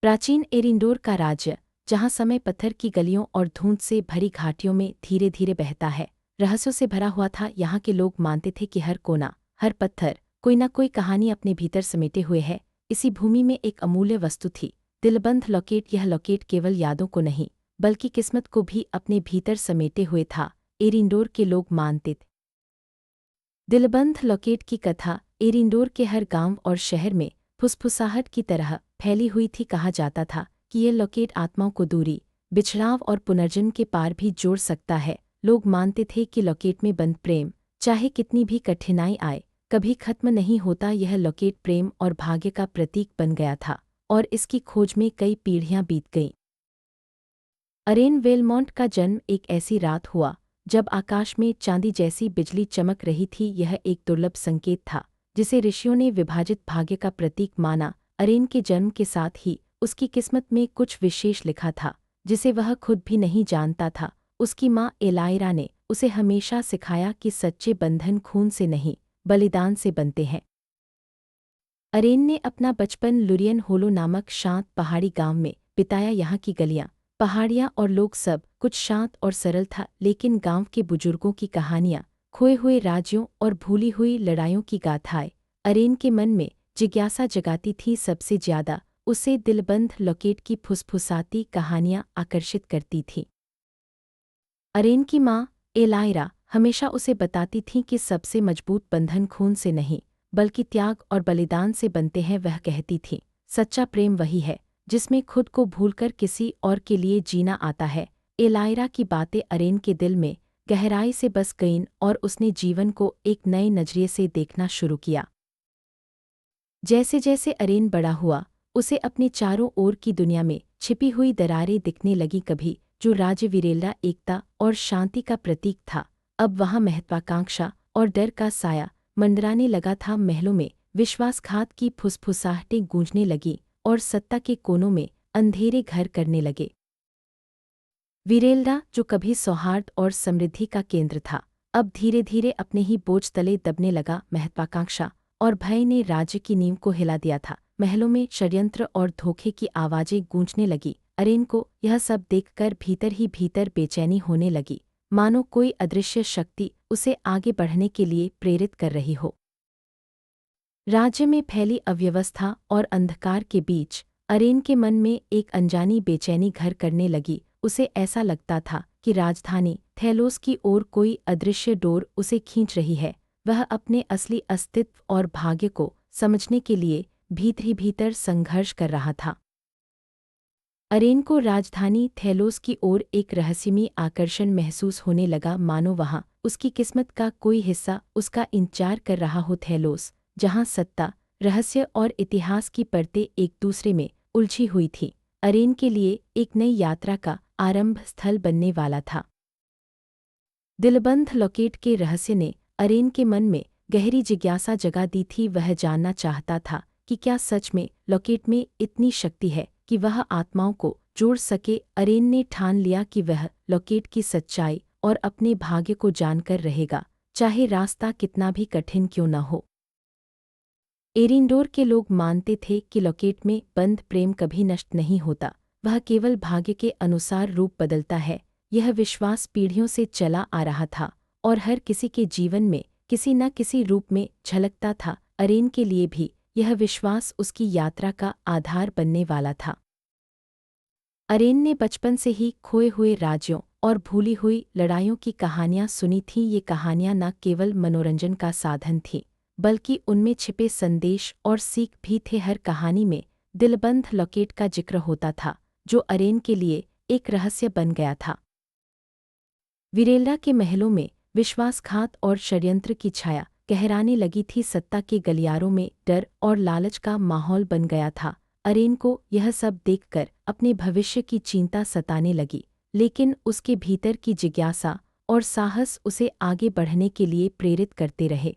प्राचीन एरिंडोर का राज्य, जहाँ समय पत्थर की गलियों और धुंध से भरी घाटियों में धीरे धीरे बहता है, रहस्यों से भरा हुआ था। यहाँ के लोग मानते थे कि हर कोना, हर पत्थर कोई न कोई कहानी अपने भीतर समेटे हुए है। इसी भूमि में एक अमूल्य वस्तु थी, दिलबंध लॉकेट। यह लॉकेट केवल यादों को नहीं, बल्कि किस्मत को भी अपने भीतर समेटे हुए था, एरिंडोर के लोग मानते थे। दिलबंध लॉकेट की कथा एरिंडोर के हर गांव और शहर में फुसफुसाहट की तरह फैली हुई थी। कहा जाता था कि यह लॉकेट आत्माओं को दूरी, बिछड़ाव और पुनर्जन्म के पार भी जोड़ सकता है। लोग मानते थे कि लॉकेट में बंद प्रेम, चाहे कितनी भी कठिनाई आए, कभी खत्म नहीं होता। यह लॉकेट प्रेम और भाग्य का प्रतीक बन गया था, और इसकी खोज में कई पीढ़ियां बीत गईं। अरेन वेलमोंट का जन्म एक ऐसी रात हुआ जब आकाश में चांदी जैसी बिजली चमक रही थी। यह एक दुर्लभ संकेत था, जिसे ऋषियों ने विभाजित भाग्य का प्रतीक माना। अरेन के जन्म के साथ ही उसकी किस्मत में कुछ विशेष लिखा था, जिसे वह खुद भी नहीं जानता था। उसकी माँ एलाइरा ने उसे हमेशा सिखाया कि सच्चे बंधन खून से नहीं, बलिदान से बनते हैं। अरेन ने अपना बचपन लुरियन होलो नामक शांत पहाड़ी गांव में बिताया। यहाँ की गलियां, पहाड़ियाँ और लोग सब कुछ शांत और सरल था, लेकिन गांव के बुजुर्गों की कहानियाँ, खोए हुए राज्यों और भूली हुई लड़ाइयों की गाथाएं अरेन के मन में जिज्ञासा जगाती थी। सबसे ज्यादा उसे दिलबंध लॉकेट की फुसफुसाती कहानियाँ आकर्षित करती थीं। अरेन की माँ एलाइरा हमेशा उसे बताती थी कि सबसे मजबूत बंधन खून से नहीं, बल्कि त्याग और बलिदान से बनते हैं। वह कहती थी, सच्चा प्रेम वही है जिसमें खुद को भूलकर किसी और के लिए जीना आता है। एलाइरा की बातें अरेन के दिल में गहराई से बस गईं और उसने जीवन को एक नए नजरिए से देखना शुरू किया। जैसे जैसे अरेन बड़ा हुआ, उसे अपने चारों ओर की दुनिया में छिपी हुई दरारें दिखने लगी। कभी जो राज्य विरेल्डा एकता और शांति का प्रतीक था, अब वहाँ महत्वाकांक्षा और डर का साया मंडराने लगा था। महलों में विश्वासघात की फुसफुसाहटें गूंजने लगी और सत्ता के कोनों में अंधेरे घर करने लगे। विरेल्डा, जो कभी सौहार्द और समृद्धि का केंद्र था, अब धीरे धीरे अपने ही बोझ तले दबने लगा। महत्वाकांक्षा और भय ने राज्य की नींव को हिला दिया था। महलों में षड्यंत्र और धोखे की आवाजें गूंजने लगी। अरेन को यह सब देखकर भीतर ही भीतर बेचैनी होने लगी, मानो कोई अदृश्य शक्ति उसे आगे बढ़ने के लिए प्रेरित कर रही हो। राज्य में फैली अव्यवस्था और अंधकार के बीच अरेन के मन में एक अनजानी बेचैनी घर करने लगी। उसे ऐसा लगता था कि राजधानी थेलोस की ओर कोई अदृश्य डोर उसे खींच रही है। वह अपने असली अस्तित्व और भाग्य को समझने के लिए भीतर ही भीतर संघर्ष कर रहा था। अरेन को राजधानी थेलोस की ओर एक रहस्यमय आकर्षण महसूस होने लगा, मानो वहाँ उसकी किस्मत का कोई हिस्सा उसका इंतजार कर रहा हो। थेलोस, जहाँ सत्ता, रहस्य और इतिहास की परतें एक दूसरे में उलझी हुई थी, अरेन के लिए एक नई यात्रा का आरंभ स्थल बनने वाला था। दिलबंध लॉकेट के रहस्य ने अरेन के मन में गहरी जिज्ञासा जगा दी थी। वह जानना चाहता था कि क्या सच में लॉकेट में इतनी शक्ति है कि वह आत्माओं को जोड़ सके। अरेन ने ठान लिया कि वह लॉकेट की सच्चाई और अपने भाग्य को जानकर रहेगा, चाहे रास्ता कितना भी कठिन क्यों न हो। एरिंडोर के लोग मानते थे कि लॉकेट में बंद प्रेम कभी नष्ट नहीं होता, वह केवल भाग्य के अनुसार रूप बदलता है। यह विश्वास पीढ़ियों से चला आ रहा था और हर किसी के जीवन में किसी न किसी रूप में झलकता था। अरेन के लिए भी यह विश्वास उसकी यात्रा का आधार बनने वाला था। अरेन ने बचपन से ही खोए हुए राज्यों और भूली हुई लड़ाइयों की कहानियां सुनी थीं। ये कहानियां न केवल मनोरंजन का साधन थीं, बल्कि उनमें छिपे संदेश और सीख भी थे। हर कहानी में दिलबंध लॉकेट का जिक्र होता था, जो अरेन के लिए एक रहस्य बन गया था। विरेल्डा के महलों में विश्वासघात और षड्यंत्र की छाया गहराने लगी थी। सत्ता के गलियारों में डर और लालच का माहौल बन गया था। अरेन को यह सब देखकर अपने भविष्य की चिंता सताने लगी, लेकिन उसके भीतर की जिज्ञासा और साहस उसे आगे बढ़ने के लिए प्रेरित करते रहे।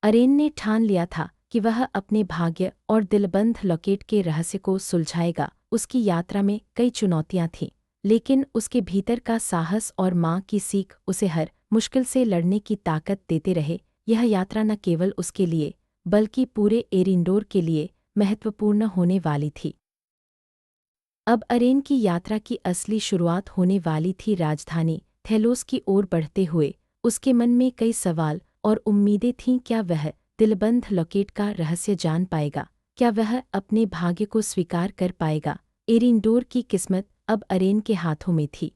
अरेन ने ठान लिया था कि वह अपने भाग्य और दिलबंध लॉकेट के रहस्य को सुलझाएगा। उसकी यात्रा में कई चुनौतियां थीं, लेकिन उसके भीतर का साहस और माँ की सीख उसे हर मुश्किल से लड़ने की ताकत देते रहे। यह यात्रा न केवल उसके लिए, बल्कि पूरे एरिंडोर के लिए महत्वपूर्ण होने वाली थी। अब अरेन की यात्रा की असली शुरुआत होने वाली थी। राजधानी थेलोस की ओर बढ़ते हुए उसके मन में कई सवाल और उम्मीदें थीं। क्या वह दिलबंध लॉकेट का रहस्य जान पाएगा? क्या वह अपने भाग्य को स्वीकार कर पाएगा? एरिंडोर की किस्मत अब अरेन के हाथों में थी।